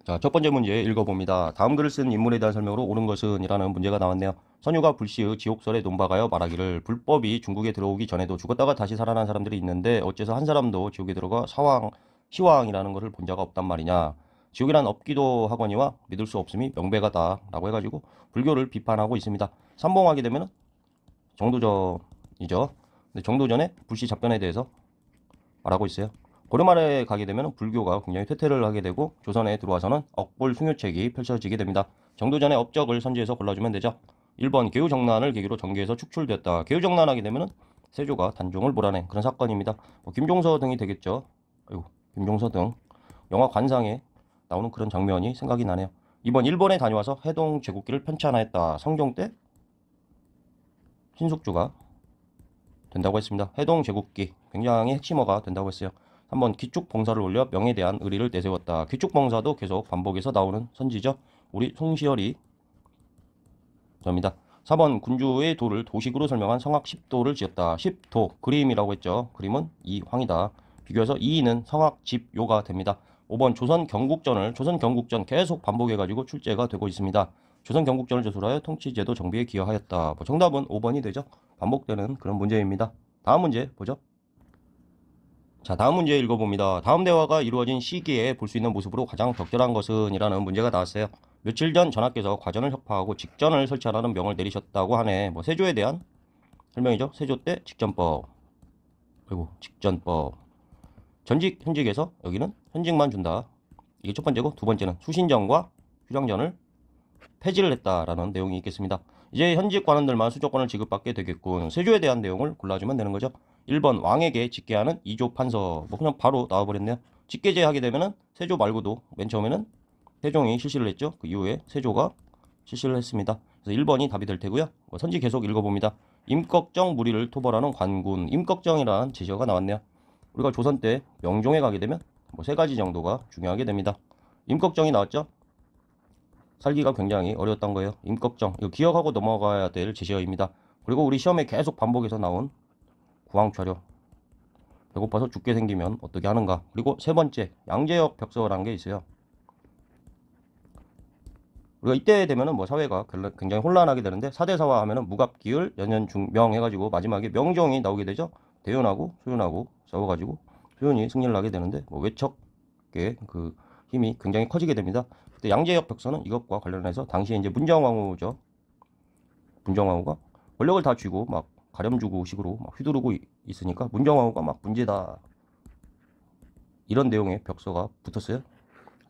자, 첫 번째 문제 읽어봅니다. 다음 글을 쓴 인물에 대한 설명으로 옳은 것은 이라는 문제가 나왔네요. 선유가 불시의 지옥설에 논박하여 말하기를 불법이 중국에 들어오기 전에도 죽었다가 다시 살아난 사람들이 있는데 어째서 한 사람도 지옥에 들어가 시왕이라는 것을 본 자가 없단 말이냐. 지옥이란 없기도 하거니와 믿을 수 없음이 명백하다 라고 해가지고 불교를 비판하고 있습니다. 삼봉하게 되면 정도전이죠. 근데 정도전의 불시 답변에 대해서 말하고 있어요. 고려말에 가게 되면 불교가 굉장히 퇴퇴를 하게 되고 조선에 들어와서는 억볼 숭유책이 펼쳐지게 됩니다. 정도전의 업적을 선지해서 골라주면 되죠. 1번 개우정난을 계기로 정계에서 축출되었다. 개우정난하게 되면 세조가 단종을 몰아낸 그런 사건입니다. 김종서 등이 되겠죠. 아이고, 김종서 등 영화 관상에 나오는 그런 장면이 생각이 나네요. 2번 일본에 다녀와서 해동 제국기를 편찬하였다. 성종 때 신숙주가 된다고 했습니다. 해동 제국기 굉장히 핵심어가 된다고 했어요. 3번 기축봉사를 올려 명에 대한 의리를 내세웠다. 기축봉사도 계속 반복해서 나오는 선지죠. 우리 송시열이 접니다. 4번 군주의 도를 도식으로 설명한 성악 10도를 지었다. 10도 그림이라고 했죠. 그림은 이황이다. 비교해서 이는 성악 집요가 됩니다. 5번 조선 경국전 계속 반복해가지고 출제가 되고 있습니다. 조선 경국전을 저술하여 통치제도 정비에 기여하였다. 정답은 5번이 되죠. 반복되는 그런 문제입니다. 다음 문제 보죠. 자, 다음 문제 읽어봅니다. 다음 대화가 이루어진 시기에 볼 수 있는 모습으로 가장 적절한 것은 이라는 문제가 나왔어요. 며칠 전 전하께서 과전을 혁파하고 직전을 설치하라는 명을 내리셨다고 하네. 세조에 대한 설명이죠. 세조 때 직전법. 그리고 직전법. 전직, 현직에서 여기는 현직만 준다. 이게 첫 번째고, 두 번째는 수신전과 휴정전을 폐지를 했다라는 내용이 있겠습니다. 이제 현직 관원들만 수조권을 지급받게 되겠군. 세조에 대한 내용을 골라주면 되는 거죠. 1번 왕에게 직계하는 2조 판서. 그냥 바로 나와버렸네요. 직계제 하게 되면은 세조 말고도 맨 처음에는 세종이 실시를 했죠. 그 이후에 세조가 실시를 했습니다. 그래서 1번이 답이 될 테고요. 선지 계속 읽어봅니다. 임꺽정 무리를 토벌하는 관군. 임꺽정이라는 제시어가 나왔네요. 우리가 조선 때 명종에 가게 되면 세 가지 정도가 중요하게 됩니다. 임꺽정이 나왔죠. 살기가 굉장히 어려웠던 거예요. 임꺽정. 이거 기억하고 넘어가야 될 제시어입니다. 그리고 우리 시험에 계속 반복해서 나온 구황차려. 배고파서 죽게 생기면 어떻게 하는가. 그리고 세 번째 양제역 벽서라는 게 있어요. 우리가 이때 되면은 사회가 굉장히 혼란하게 되는데 사대사화 하면은 무갑기을 연연중명 해가지고 마지막에 명종이 나오게 되죠. 대연하고 소연하고 싸워가지고 소연이 승리를 하게 되는데 외척의 그 힘이 굉장히 커지게 됩니다. 그때 양제역 벽서는 이것과 관련해서 당시에 이제 문정왕후죠. 문정왕후가 권력을 다 쥐고 막 가렴주고 식으로 막 휘두르고 있으니까 문정왕후가 막 문제다. 이런 내용의 벽서가 붙었어요.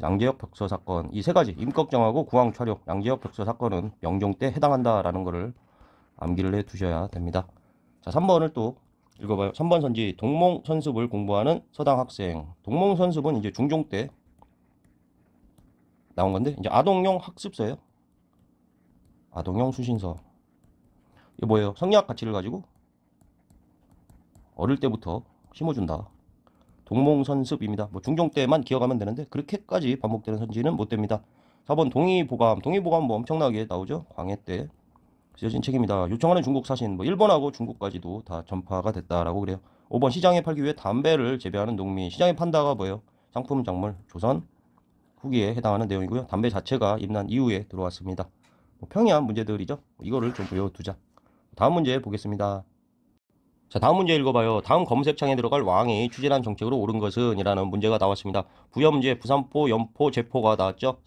양제역 벽서 사건, 이 세 가지 임꺽정하고 구황차려 양제역 벽서 사건은 명종 때 해당한다라는 것을 암기를 해 두셔야 됩니다. 자, 3번을 또 읽어봐요. 3번 선지 동몽선습을 공부하는 서당 학생. 동몽선습은 이제 중종 때 나온 건데 이제 아동용 학습서예요. 아동용 수신서. 이게 뭐예요? 성리학 가치를 가지고 어릴 때부터 심어준다. 동몽선습입니다. 중종 때만 기억하면 되는데 그렇게까지 반복되는 선지는 못 됩니다. 4번 동의보감. 동의보감 엄청나게 나오죠. 광해 때 쓰여진 책입니다. 요청하는 중국 사신 일본하고 중국까지도 다 전파가 됐다라고 그래요. 5번 시장에 팔기 위해 담배를 재배하는 농민. 시장에 판다가 뭐예요? 상품 작물 조선 후기에 해당하는 내용이고요. 담배 자체가 임난 이후에 들어왔습니다. 평이한 문제들이죠. 이거를 좀 외워두자. 다음 문제 보겠습니다. 자, 다음 문제 읽어봐요. 다음 검색창에 들어갈 왕이 추진한 정책으로 옳은 것은 이라는 문제가 나왔습니다. 부여문제 부산포, 연포, 제포가 나왔죠.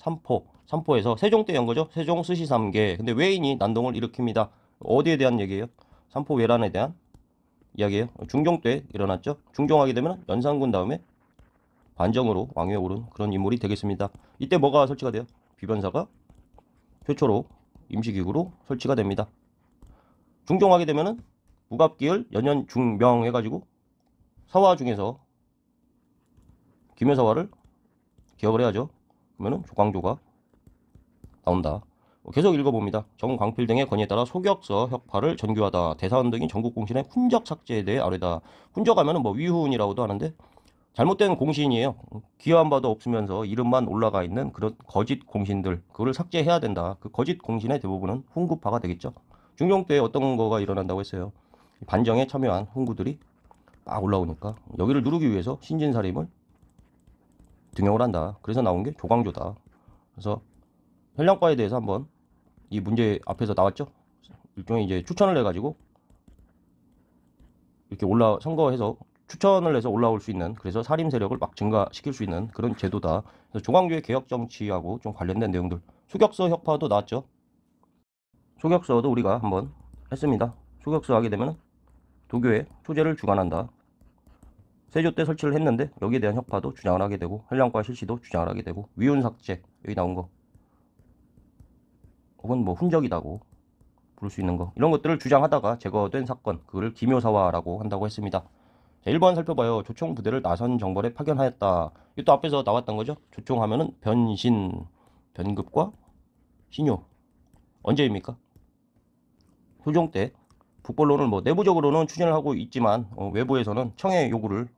삼포에서 세종 때 연 거죠. 세종 스시삼계. 근데 외인이 난동을 일으킵니다. 어디에 대한 얘기예요? 삼포 외란에 대한 이야기예요. 중종 때 일어났죠. 중종하게 되면 연산군 다음에 반정으로 왕위에 오른 그런 인물이 되겠습니다. 이때 뭐가 설치가 돼요? 비변사가 최초로 임시기구로 설치가 됩니다. 중종하게 되면은 무갑기을 연연중명 해가지고 사화 중에서 김여사화를 기억을 해야죠. 그러면은 조광조가 나온다. 계속 읽어봅니다. 정광필 등의 건의에 따라 소격서 혁파를 전교하다. 대사원 등이 전국 공신의 훈적 삭제에 대해 아뢰다. 훈적하면은 위훈이라고도 하는데 잘못된 공신이에요. 기여한 바도 없으면서 이름만 올라가 있는 그런 거짓 공신들, 그거를 삭제해야 된다. 그 거짓 공신의 대부분은 훈구파가 되겠죠. 중종 때 어떤 거가 일어난다고 했어요. 반정에 참여한 훈구들이 막 올라오니까 여기를 누르기 위해서 신진사림을 등용을 한다. 그래서 나온 게 조광조다. 그래서 현량과에 대해서 한번 이 문제 앞에서 나왔죠. 일종의 이제 추천을 해가지고 이렇게 선거해서 추천을 해서 올라올 수 있는, 그래서 살림 세력을 막 증가시킬 수 있는 그런 제도다. 그래서 조광조의 개혁 정치하고 좀 관련된 내용들, 소격서 혁파도 나왔죠. 소격서도 우리가 한번 했습니다. 소격서 하게 되면 도교의 초제를 주관한다. 세조 때 설치를 했는데 여기에 대한 혁파도 주장을 하게 되고, 현량과 실시도 주장을 하게 되고, 위훈삭제 여기 나온 거, 혹은 뭐 훈적이다고 부를 수 있는 거, 이런 것들을 주장하다가 제거된 사건, 그거를 기묘사화라고 한다고 했습니다. 자, 1번 살펴봐요. 조총 부대를 나선 정벌에 파견하였다. 이것도 앞에서 나왔던 거죠. 조총하면은 변신, 변급과 신요. 언제입니까? 효종 때. 북벌로는 뭐 내부적으로는 추진을 하고 있지만 외부에서는 청의 요구를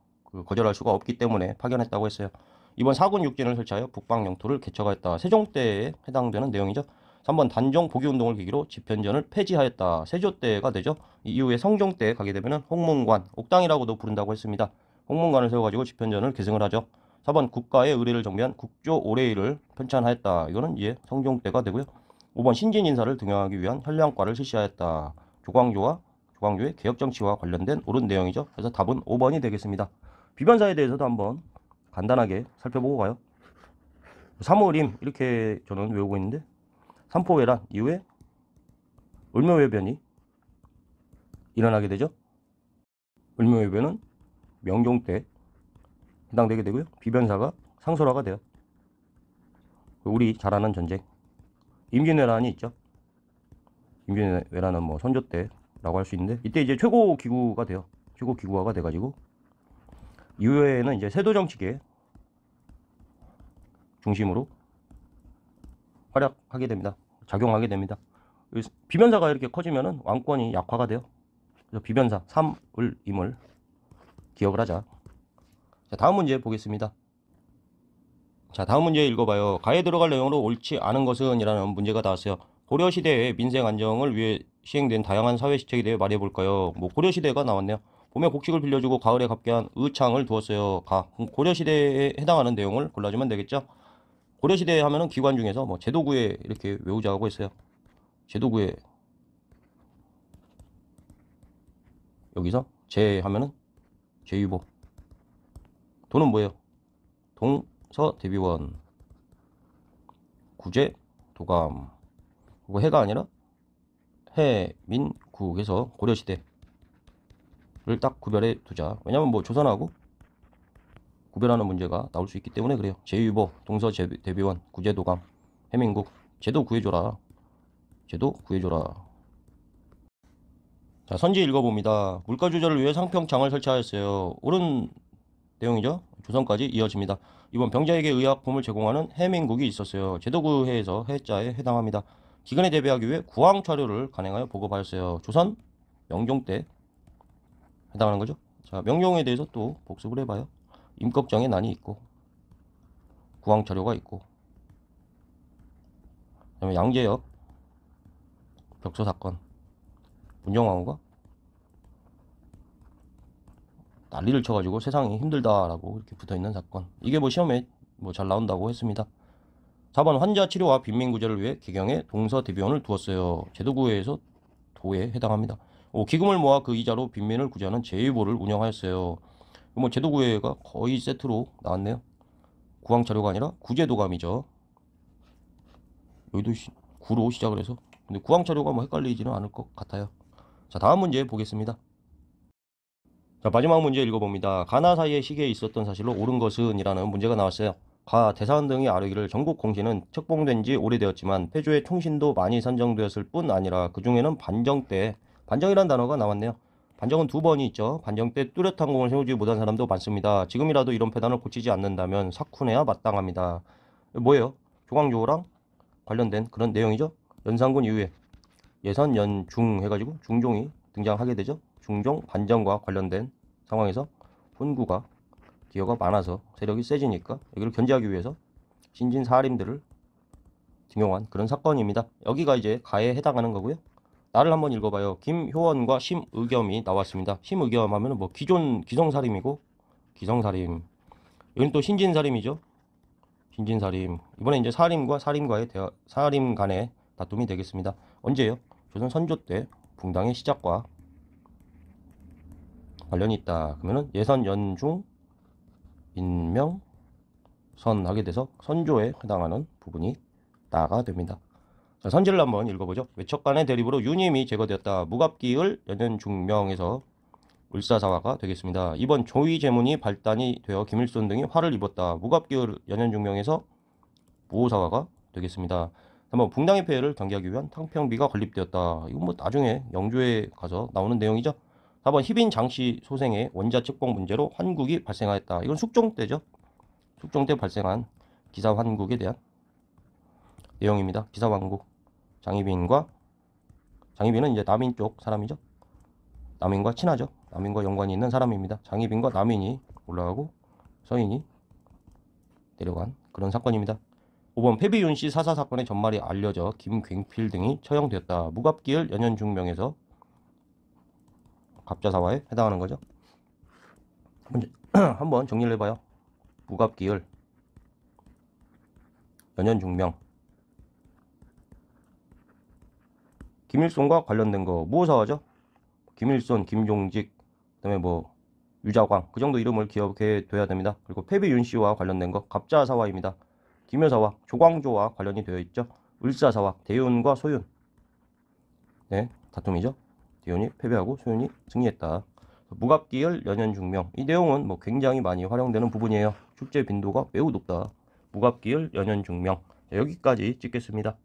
거절할 수가 없기 때문에 파견했다고 했어요. 이번 4군 육진을 설치하여 북방 영토를 개척하였다. 세종 때에 해당되는 내용이죠. 3번 단종 복위운동을 계기로 집현전을 폐지하였다. 세조 때가 되죠. 이후에 성종 때 가게 되면 홍문관, 옥당이라고도 부른다고 했습니다. 홍문관을 세워가지고 집현전을 계승을 하죠. 4번 국가의 의례를 정비한 국조 오례일을 편찬하였다. 이거는 이제 성종 때가 되고요. 5번 신진 인사를 등용하기 위한 현량과를 실시하였다. 조광조의 개혁정치와 관련된 옳은 내용이죠. 그래서 답은 5번이 되겠습니다. 비변사에 대해서도 한번 간단하게 살펴보고 가요. 사무림 이렇게 저는 외우고 있는데, 삼포회란 이후에 을묘회변이 일어나게 되죠. 을묘회변은 명종 때 해당되게 되고요. 비변사가 상설화가 돼요. 우리 잘 아는 전쟁 임진왜란이 있죠. 임진왜란은 뭐 선조 때라고 할 수 있는데, 이때 이제 최고 기구가 돼요. 최고 기구화가 돼가지고 이후에는 이제 세도정치계 중심으로 활약하게 됩니다. 작용하게 됩니다. 비변사가 이렇게 커지면은 왕권이 약화가 돼요. 그래서 비변사 삼을임을 기억을 하자. 자, 다음 문제 보겠습니다. 자, 다음 문제 읽어봐요. 가에 들어갈 내용으로 옳지 않은 것은 이라는 문제가 나왔어요. 고려시대의 민생 안정을 위해 시행된 다양한 사회시책에 대해 말해볼까요? 뭐 고려시대가 나왔네요. 봄에 곡식을 빌려주고 가을에 값게한 의창을 두었어요. 고려시대에 해당하는 내용을 골라주면 되겠죠. 고려시대 하면은 기관 중에서 뭐 제도구에 이렇게 외우자고 했어요. 제도구에 여기서 제 하면은 제유보, 도는 뭐예요? 동서대비원, 구제, 도감. 그거 해가 아니라 해민국에서 고려시대를 딱 구별해 두자. 왜냐면 뭐 조선하고 구별하는 문제가 나올 수 있기 때문에 그래요. 제유보, 동서대비원, 구제, 도감, 해민국. 제도 구해줘라. 제도 구해줘라. 자, 선지 읽어봅니다. 물가 조절을 위해 상평창을 설치하였어요. 옳은 내용이죠. 조선까지 이어집니다. 이번 병자에게 의약품을 제공하는 해민국이 있었어요. 제도구해에서 해자에 해당합니다. 기근에 대비하기 위해 구황차료를 간행하여 보급하였어요. 조선 명종 때 해당하는 거죠. 자, 명종에 대해서 또 복습을 해봐요. 임꺽정의 난이 있고, 구황차료가 있고, 그다음에 양재역 벽서 사건, 문정왕후가 난리를 쳐가지고 세상이 힘들다라고 이렇게 붙어있는 사건. 이게 뭐 시험에 뭐 잘 나온다고 했습니다. 4번 환자 치료와 빈민구제를 위해 개경에 동서대비원을 두었어요. 제도구에서 도에 해당합니다. 기금을 모아 그 이자로 빈민을 구제하는 제유보를 운영하였어요. 뭐 제도구회가 거의 세트로 나왔네요. 구황차료가 아니라 구제도감이죠. 여기도 구로 시작을 해서, 근데 구황차료가 뭐 헷갈리지는 않을 것 같아요. 자, 다음 문제 보겠습니다. 자, 마지막 문제 읽어봅니다. 가나 사이에 시기에 있었던 사실로 옳은 것은 이라는 문제가 나왔어요. 가, 대사원 등이 아뢰기를 전국 공신은 책봉된 지 오래되었지만 폐조의 총신도 많이 산정되었을 뿐 아니라 그 중에는 반정 때, 반정이란 단어가 나왔네요. 반정은 두 번이 있죠. 반정 때 뚜렷한 공을 세우지 못한 사람도 많습니다. 지금이라도 이런 패단을 고치지 않는다면 삭훈해야 마땅합니다. 뭐예요? 조광조랑 관련된 그런 내용이죠. 연산군 이후에 예선 연중 해가지고 중종이 등장하게 되죠. 중종 반정과 관련된 상황에서 훈구가 기여가 많아서 세력이 세지니까 여기를 견제하기 위해서 신진 사림들을 등용한 그런 사건입니다. 여기가 이제 가에 해당하는 거고요. 나를 한번 읽어봐요. 김효원과 심의겸이 나왔습니다. 심의겸 하면은 뭐 기성사림이고, 기성사림. 여기는 또 신진사림이죠. 신진사림. 이번에 이제 사림과 사림 간의 다툼이 되겠습니다. 언제요? 조선 선조 때 붕당의 시작과 관련이 있다. 그러면은 예선 연중 인명 선하게 돼서 선조에 해당하는 부분이 다가 됩니다. 자, 선지를 한번 읽어보죠. 외척간의 대립으로 유님이 제거되었다. 무갑기을 연연중명에서 을사사화가 되겠습니다. 이번 조의제문이 발단이 되어 김일손 등이 화를 입었다. 무갑기을 연연중명에서 무호사화가 되겠습니다. 3번 붕당의 폐해를 경계하기 위한 탕평비가 건립되었다. 이건 뭐 나중에 영조에 가서 나오는 내용이죠. 4번 희빈 장씨 소생의 원자 측봉 문제로 환국이 발생하였다. 이건 숙종 때죠. 숙종 때 발생한 기사 환국에 대한 내용입니다. 기사 환국. 장희빈은 이제 남인 쪽 사람이죠. 남인과 친하죠. 남인과 연관이 있는 사람입니다. 장희빈과 남인이 올라가고 서인이 내려간 그런 사건입니다. 5번 패비윤씨 사사 사건의 전말이 알려져 김굉필 등이 처형되었다. 무갑기을 연연중명에서 갑자사화에 해당하는 거죠. 한번 정리를 해봐요. 무갑기을 연연중명 김일손과 관련된 거 무호사화죠. 김일손, 김종직, 그다음에 뭐 유자광 그 정도 이름을 기억해 둬야 됩니다. 그리고 패비윤씨와 관련된 거 갑자사화입니다. 김효사화, 조광조와 관련이 되어 있죠. 을사사화, 대윤과 소윤. 네, 다툼이죠. 대윤이 패배하고 소윤이 승리했다. 무갑기을 연연중명. 이 내용은 뭐 굉장히 많이 활용되는 부분이에요. 출제 빈도가 매우 높다. 무갑기을 연연중명. 여기까지 찍겠습니다.